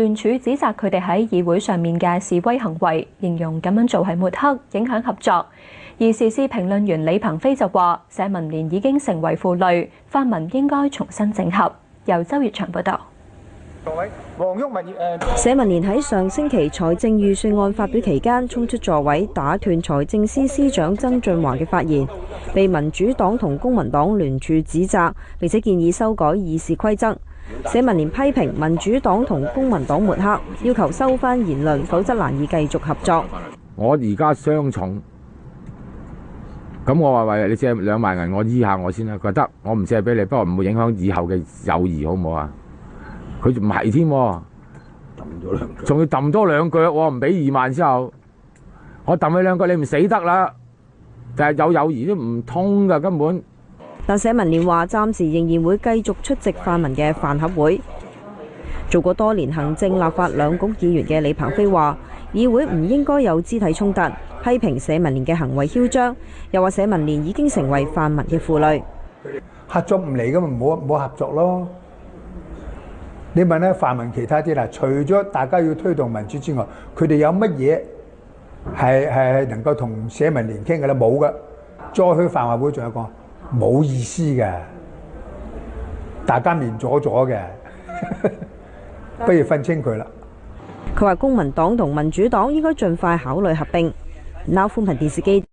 聯署指責佢哋喺議會上面嘅示威行為，形容咁樣做係抹黑，影響合作。而時事評論員李鵬飛就話：社民連已經成為負累，泛民應該重新整合。由周月祥報導。社民連喺上星期財政預算案發表期間，衝出座位打斷財政司司長曾俊華嘅發言，被民主黨同公民黨聯署指責，並且建議修改議事規則。社民連批評民主黨同公民黨抹黑，要求收返言論，否則難以繼續合作。我而家雙重，咁我話喂，你借2萬銀，我醫下我先啦。佢話得，我唔借俾你，不過唔會影響以後嘅友誼，好唔好啊？佢唔係添，仲要揼多兩腳，唔俾2萬之後，我揼你兩腳，你唔死得啦。但係有友誼都唔通㗎，根本。但社民連話暫時仍然會繼續出席泛民嘅飯盒會。做過多年行政立法兩局議員嘅李鵬飛話：議會唔應該有肢體衝突，批評社民連嘅行為囂張，又話社民連已經成為泛民嘅負累。合作唔嚟咁咪唔好合作咯。你問下泛民其他啲啦，除咗大家要推動民主之外，佢哋有乜嘢係能夠同社民連傾嘅咧？冇㗎。再去泛民會仲有個冇意思嘅，大家面阻阻嘅，不如分清佢啦。佢話公民黨同民主黨應該盡快考慮合併。now 寬頻電視機。